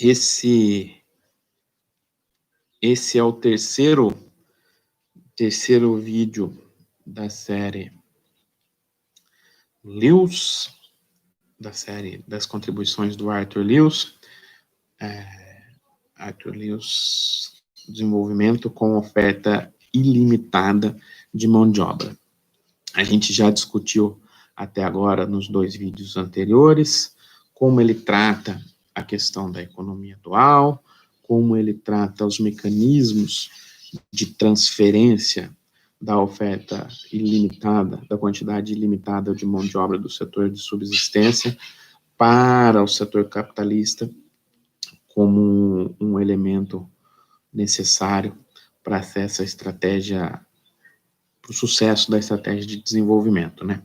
Esse é o terceiro vídeo da série Lewis, da série das contribuições do Arthur Lewis. Arthur Lewis, desenvolvimento com oferta ilimitada de mão de obra. A gente já discutiu até agora nos 2 vídeos anteriores como ele trata a questão da economia atual, como ele trata os mecanismos de transferência da oferta ilimitada, da quantidade ilimitada de mão de obra do setor de subsistência para o setor capitalista como um elemento necessário para essa estratégia, para o sucesso da estratégia de desenvolvimento, né?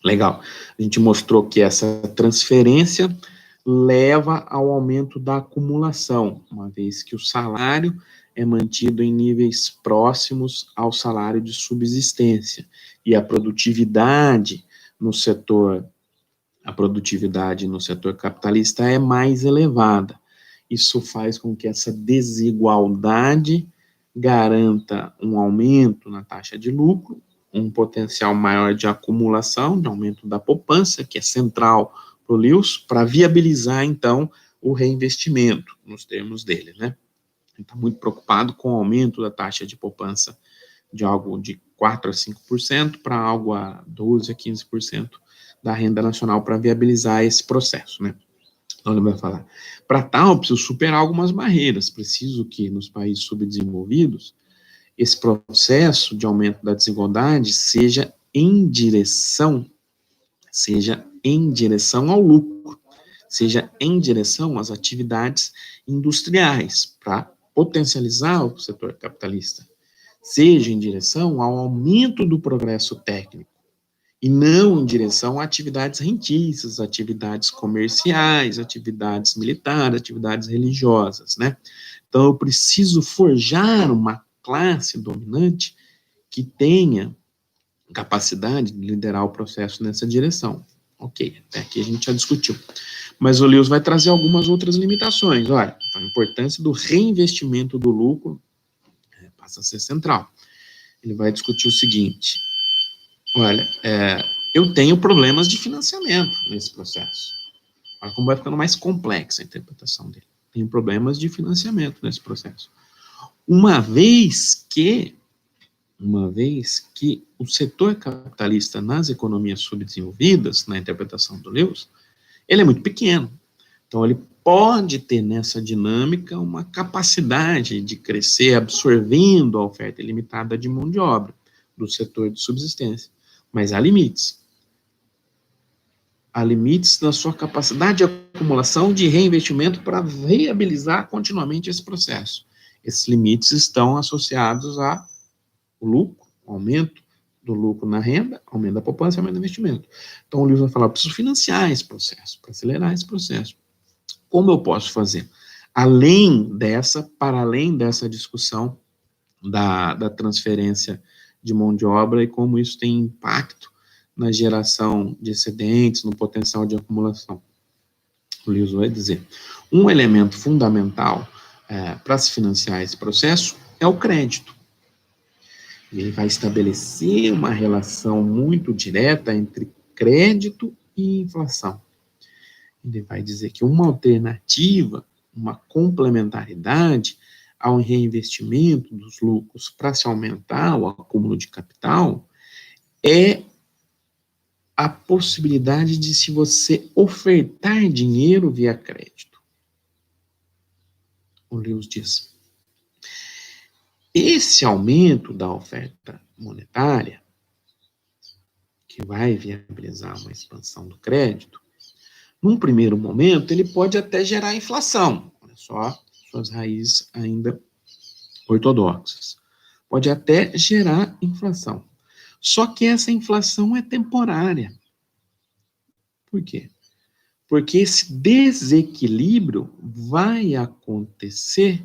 Legal. A gente mostrou que essa transferência leva ao aumento da acumulação, uma vez que o salário é mantido em níveis próximos ao salário de subsistência, e a produtividade no setor capitalista é mais elevada. Isso faz com que essa desigualdade garanta um aumento na taxa de lucro, um potencial maior de acumulação, de aumento da poupança, que é central para o Lewis, para viabilizar, então, o reinvestimento, nos termos dele, né? Ele está muito preocupado com o aumento da taxa de poupança de algo de 4% a 5% para algo a 12% a 15% da renda nacional para viabilizar esse processo, né? Então, ele vai falar, para tal, preciso superar algumas barreiras, preciso que nos países subdesenvolvidos esse processo de aumento da desigualdade seja em direção ao lucro, seja em direção às atividades industriais, para potencializar o setor capitalista, seja em direção ao aumento do progresso técnico, e não em direção a atividades rentícias, atividades comerciais, atividades militares, atividades religiosas, né? Então, eu preciso forjar uma classe dominante que tenha capacidade de liderar o processo nessa direção. Ok, até aqui a gente já discutiu. Mas o Lewis vai trazer algumas outras limitações. Olha, a importância do reinvestimento do lucro passa a ser central. Ele vai discutir o seguinte, olha, eu tenho problemas de financiamento nesse processo. Olha como vai ficando mais complexa a interpretação dele. Tenho problemas de financiamento nesse processo. Uma vez que o setor capitalista nas economias subdesenvolvidas, na interpretação do Lewis, ele é muito pequeno. Então, ele pode ter nessa dinâmica uma capacidade de crescer absorvendo a oferta ilimitada de mão de obra do setor de subsistência. Mas há limites. Há limites na sua capacidade de acumulação de reinvestimento para viabilizar continuamente esse processo. Esses limites estão associados ao lucro, aumento do lucro na renda, aumento da poupança, aumento do investimento. Então, o Lewis vai falar, eu preciso financiar esse processo, para acelerar esse processo. Como eu posso fazer? Para além dessa discussão da transferência de mão de obra e como isso tem impacto na geração de excedentes, no potencial de acumulação. O Lewis vai dizer, um elemento fundamental para se financiar esse processo é o crédito. Ele vai estabelecer uma relação muito direta entre crédito e inflação. Ele vai dizer que uma alternativa, uma complementaridade ao reinvestimento dos lucros para se aumentar o acúmulo de capital é a possibilidade de se você ofertar dinheiro via crédito. O Lewis diz, esse aumento da oferta monetária, que vai viabilizar uma expansão do crédito, num primeiro momento, ele pode até gerar inflação. Olha só, suas raízes ainda ortodoxas. Pode até gerar inflação. Só que essa inflação é temporária. Por quê? Porque esse desequilíbrio vai acontecer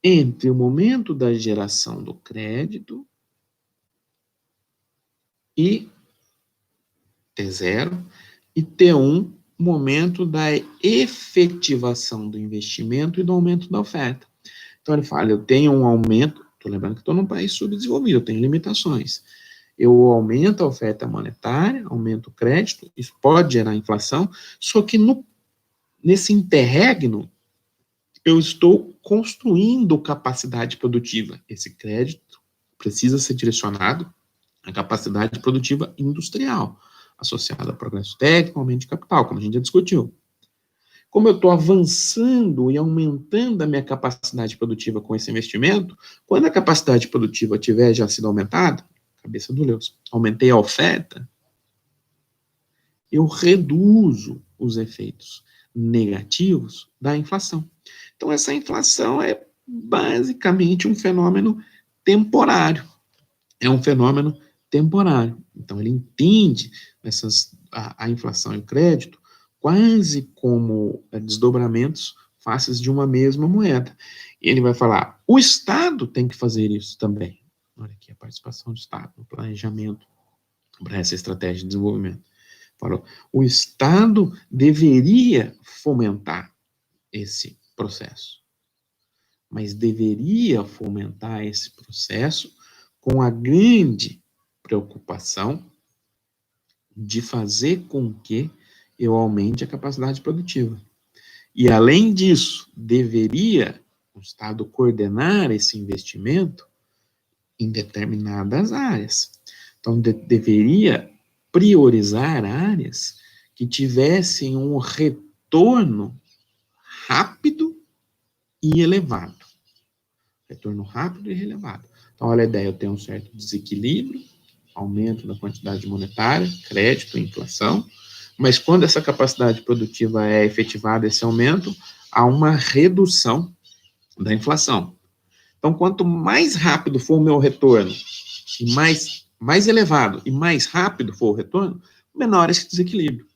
entre o momento da geração do crédito e T0 e T1 momento da efetivação do investimento e do aumento da oferta. Então, ele fala, eu tenho um aumento, estou lembrando que estou num país subdesenvolvido, eu tenho limitações. Eu aumento a oferta monetária, aumento o crédito, isso pode gerar inflação, só que nesse interregno, eu estou construindo capacidade produtiva. Esse crédito precisa ser direcionado à capacidade produtiva industrial, associada ao progresso técnico, aumento de capital, como a gente já discutiu. Como eu estou avançando e aumentando a minha capacidade produtiva com esse investimento, quando a capacidade produtiva tiver já sido aumentada, cabeça do Lewis, aumentei a oferta, eu reduzo os efeitos negativos da inflação. Então, essa inflação é basicamente um fenômeno temporário. É um fenômeno temporário. Então, ele entende a inflação e o crédito quase como desdobramentos faces de uma mesma moeda. E ele vai falar, o Estado tem que fazer isso também. Olha aqui a participação do Estado no planejamento para essa estratégia de desenvolvimento. Falou, o Estado deveria fomentar esse processo, mas deveria fomentar esse processo com a grande preocupação de fazer com que eu aumente a capacidade produtiva. E, além disso, deveria o Estado coordenar esse investimento em determinadas áreas. Então, deveria priorizar áreas que tivessem um retorno rápido e elevado. Retorno rápido e elevado. Então, olha a ideia, eu tenho um certo desequilíbrio, aumento da quantidade monetária, crédito, inflação, mas quando essa capacidade produtiva é efetivada, esse aumento, há uma redução da inflação. Então, quanto mais rápido for o meu retorno, e mais elevado e mais rápido for o retorno, menor esse desequilíbrio.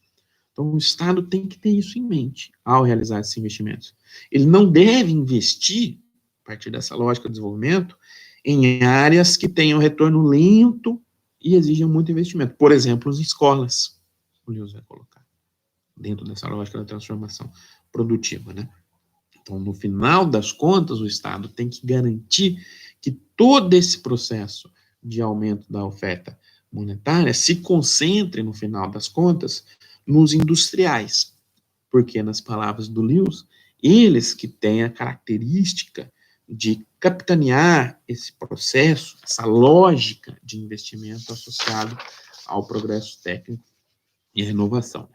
Então, o Estado tem que ter isso em mente ao realizar esses investimentos. Ele não deve investir, a partir dessa lógica de desenvolvimento, em áreas que tenham retorno lento e exijam muito investimento. Por exemplo, as escolas, o Lewis vai colocar, dentro dessa lógica da transformação produtiva, né? Então, no final das contas, o Estado tem que garantir que todo esse processo de aumento da oferta monetária se concentre, no final das contas, nos industriais. Porque, nas palavras do Lewis, eles que têm a característica de capitanear esse processo, essa lógica de investimento associado ao progresso técnico e à inovação.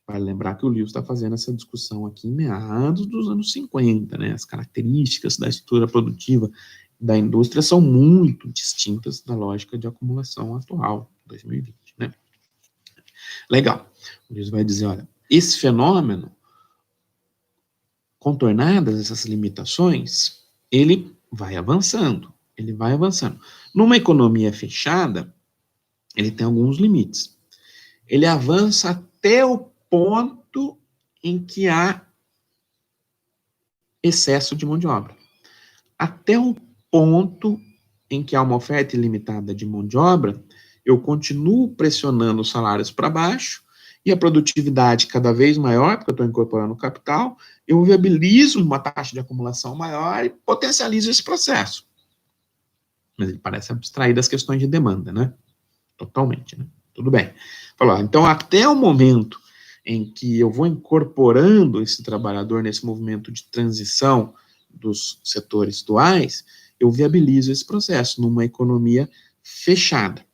Vale lembrar que o Lewis está fazendo essa discussão aqui em meados dos anos 50, né? As características da estrutura produtiva da indústria são muito distintas da lógica de acumulação atual, 2020, né? Legal. O Lewis vai dizer, olha, esse fenômeno, contornadas essas limitações, ele vai avançando, Numa economia fechada, ele tem alguns limites. Ele avança até o ponto em que há excesso de mão de obra. Até o ponto em que há uma oferta ilimitada de mão de obra, eu continuo pressionando os salários para baixo e a produtividade cada vez maior, porque eu estou incorporando capital, eu viabilizo uma taxa de acumulação maior e potencializo esse processo. Mas ele parece abstrair das questões de demanda, né? Totalmente, né? Tudo bem. Falou, então, até o momento em que eu vou incorporando esse trabalhador nesse movimento de transição dos setores duais, eu viabilizo esse processo numa economia fechada.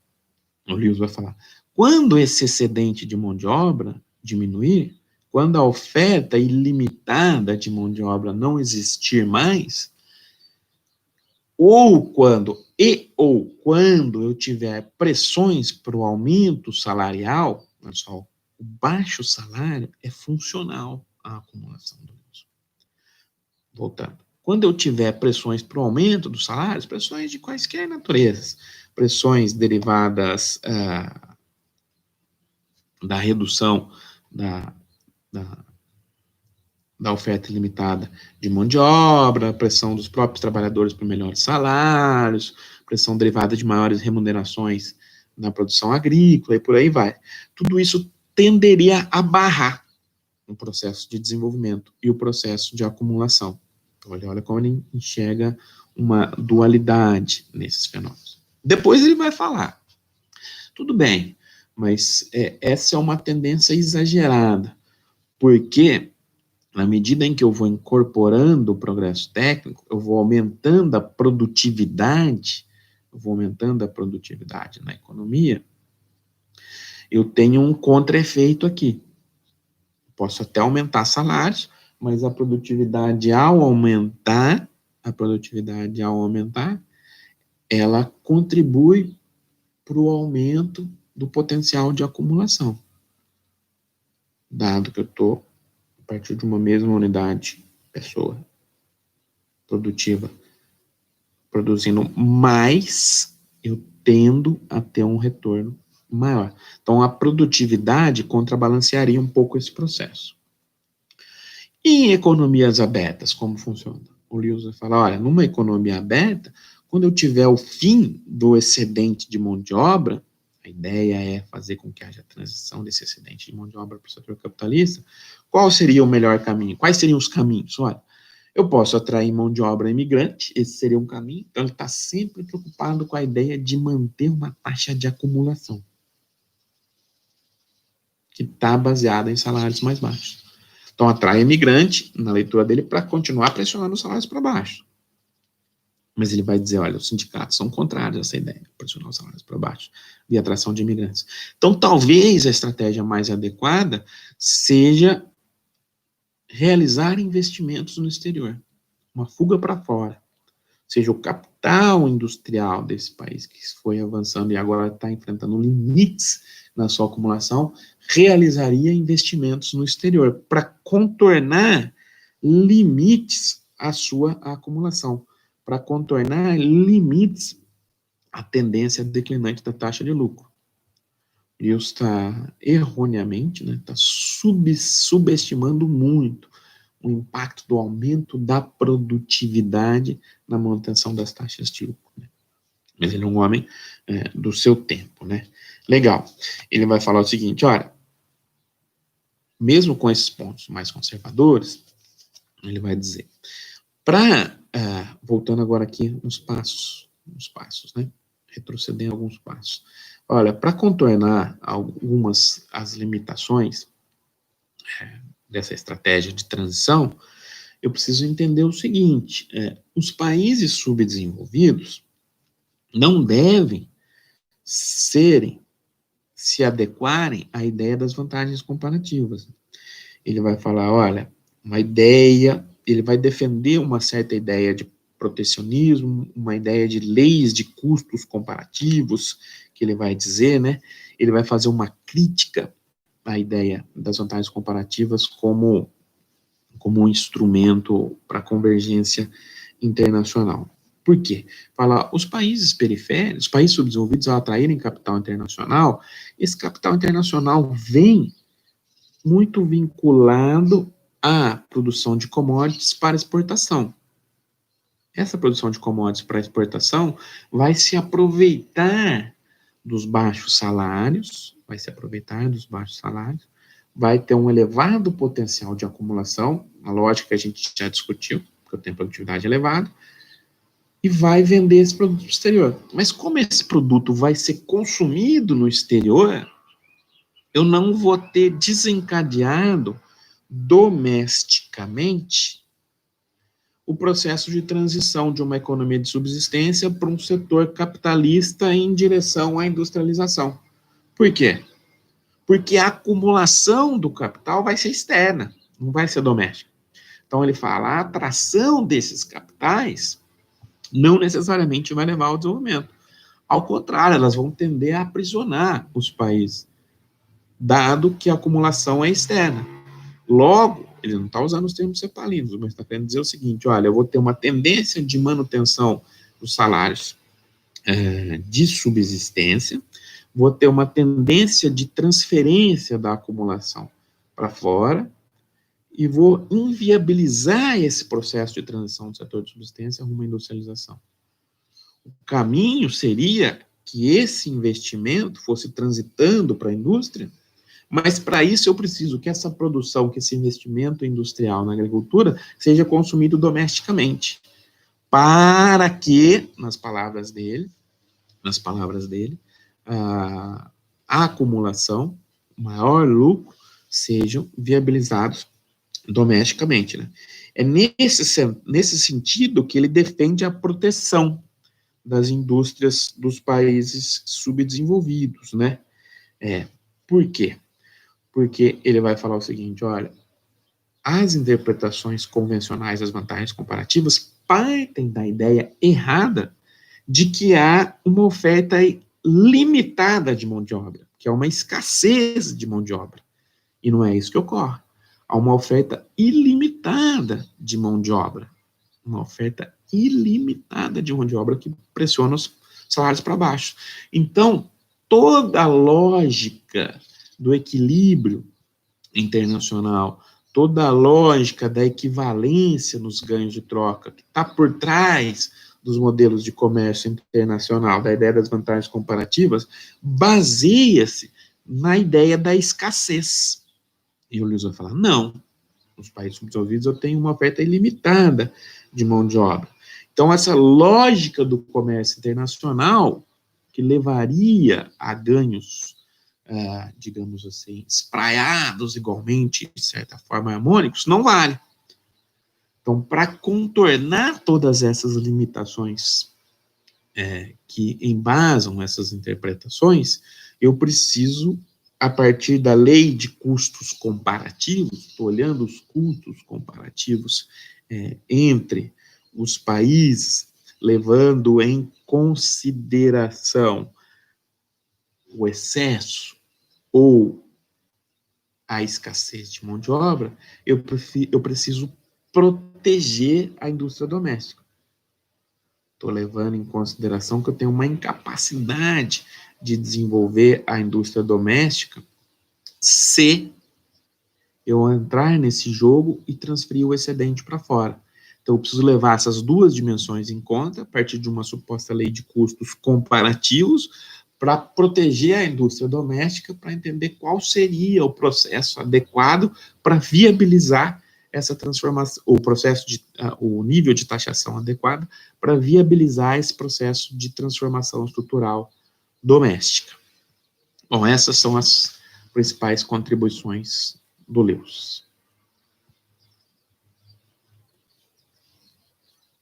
O Lewis vai falar, quando esse excedente de mão de obra diminuir, quando a oferta ilimitada de mão de obra não existir mais, ou quando eu tiver pressões para o aumento salarial, olha só, o baixo salário é funcional à acumulação do uso. Voltando. Quando eu tiver pressões para o aumento dos salários, pressões de quaisquer naturezas, pressões derivadas da redução da oferta ilimitada de mão de obra, pressão dos próprios trabalhadores por melhores salários, pressão derivada de maiores remunerações na produção agrícola e por aí vai. Tudo isso tenderia a barrar. o processo de desenvolvimento e o processo de acumulação. Então, olha como ele enxerga uma dualidade nesses fenômenos. Depois ele vai falar, tudo bem, mas essa é uma tendência exagerada, porque na medida em que eu vou incorporando o progresso técnico, eu vou aumentando a produtividade, na economia, eu tenho um contra-efeito aqui. Posso até aumentar salários, mas a produtividade ao aumentar, ela contribui para o aumento do potencial de acumulação. Dado que eu estou, a partir de uma mesma unidade, pessoa produtiva, produzindo mais, eu tendo a ter um retorno maior. Então, a produtividade contrabalancearia um pouco esse processo. E em economias abertas, como funciona? O Lewis vai falar, olha, numa economia aberta, quando eu tiver o fim do excedente de mão de obra, a ideia é fazer com que haja transição desse excedente de mão de obra para o setor capitalista, qual seria o melhor caminho? Quais seriam os caminhos? Olha, eu posso atrair mão de obra imigrante, esse seria um caminho, então ele está sempre preocupado com a ideia de manter uma taxa de acumulação, que está baseada em salários mais baixos. Então, atrai imigrante, na leitura dele, para continuar pressionando os salários para baixo. Mas ele vai dizer, olha, os sindicatos são contrários a essa ideia, pressionar os salários para baixo, e atração de imigrantes. Então, talvez a estratégia mais adequada seja realizar investimentos no exterior, uma fuga para fora. Ou seja, o capital industrial desse país que foi avançando e agora está enfrentando limites na sua acumulação, realizaria investimentos no exterior para contornar limites à sua acumulação, para contornar limites à tendência declinante da taxa de lucro. E está erroneamente, está subestimando muito o impacto do aumento da produtividade na manutenção das taxas de lucro. Mas ele é um homem do seu tempo, Legal. Ele vai falar o seguinte, olha, mesmo com esses pontos mais conservadores, ele vai dizer, voltando agora aqui nos passos, retrocedendo alguns passos. Olha, para contornar as limitações dessa estratégia de transição, eu preciso entender o seguinte, os países subdesenvolvidos não devem se adequarem à ideia das vantagens comparativas. Ele vai falar, olha, ele vai defender uma certa ideia de protecionismo, uma ideia de leis de custos comparativos, que ele vai dizer, ele vai fazer uma crítica à ideia das vantagens comparativas como um instrumento para convergência internacional. Por quê? Fala, os países periféricos, os países subdesenvolvidos, ao atraírem capital internacional, esse capital internacional vem muito vinculado à produção de commodities para exportação. Essa produção de commodities para exportação vai se aproveitar dos baixos salários, vai ter um elevado potencial de acumulação, a lógica que a gente já discutiu, porque eu tenho produtividade elevada, e vai vender esse produto para o exterior. Mas como esse produto vai ser consumido no exterior, eu não vou ter desencadeado domesticamente o processo de transição de uma economia de subsistência para um setor capitalista em direção à industrialização. Por quê? Porque a acumulação do capital vai ser externa, não vai ser doméstica. Então ele fala, a atração desses capitais não necessariamente vai levar ao desenvolvimento. Ao contrário, elas vão tender a aprisionar os países, dado que a acumulação é externa. Logo, ele não está usando os termos cepalinos, mas está querendo dizer o seguinte, olha, eu vou ter uma tendência de manutenção dos salários de subsistência, vou ter uma tendência de transferência da acumulação para fora, e vou inviabilizar esse processo de transição do setor de subsistência rumo à industrialização. O caminho seria que esse investimento fosse transitando para a indústria, Mas para isso eu preciso que essa produção, que esse investimento industrial na agricultura seja consumido domesticamente, para que, nas palavras dele, a acumulação, o maior lucro, sejam viabilizados domesticamente, né? É nesse sentido que ele defende a proteção das indústrias dos países subdesenvolvidos, né? Por quê? Porque ele vai falar o seguinte, olha, as interpretações convencionais das vantagens comparativas partem da ideia errada de que há uma oferta limitada de mão de obra, que é uma escassez de mão de obra. E não é isso que ocorre. Há uma oferta ilimitada de mão de obra. Uma oferta ilimitada de mão de obra que pressiona os salários para baixo. Então, toda a lógica do equilíbrio internacional, toda a lógica da equivalência nos ganhos de troca, que está por trás dos modelos de comércio internacional, da ideia das vantagens comparativas, baseia-se na ideia da escassez. E o Lewis vai falar, não, nos países subdesenvolvidos eu tenho uma oferta ilimitada de mão de obra. Então, essa lógica do comércio internacional, que levaria a ganhos, digamos assim, espraiados igualmente, de certa forma, harmônicos, não vale. Então, para contornar todas essas limitações que embasam essas interpretações, eu preciso, a partir da lei de custos comparativos, estou olhando os custos comparativos entre os países, levando em consideração o excesso ou a escassez de mão de obra, eu preciso proteger a indústria doméstica. Estou levando em consideração que eu tenho uma incapacidade de desenvolver a indústria doméstica se eu entrar nesse jogo e transferir o excedente para fora. Então, eu preciso levar essas duas dimensões em conta, a partir de uma suposta lei de custos comparativos, para proteger a indústria doméstica, para entender qual seria o processo adequado para viabilizar essa transformação, o nível de taxação adequado para viabilizar esse processo de transformação estrutural doméstica. Bom, essas são as principais contribuições do Lewis.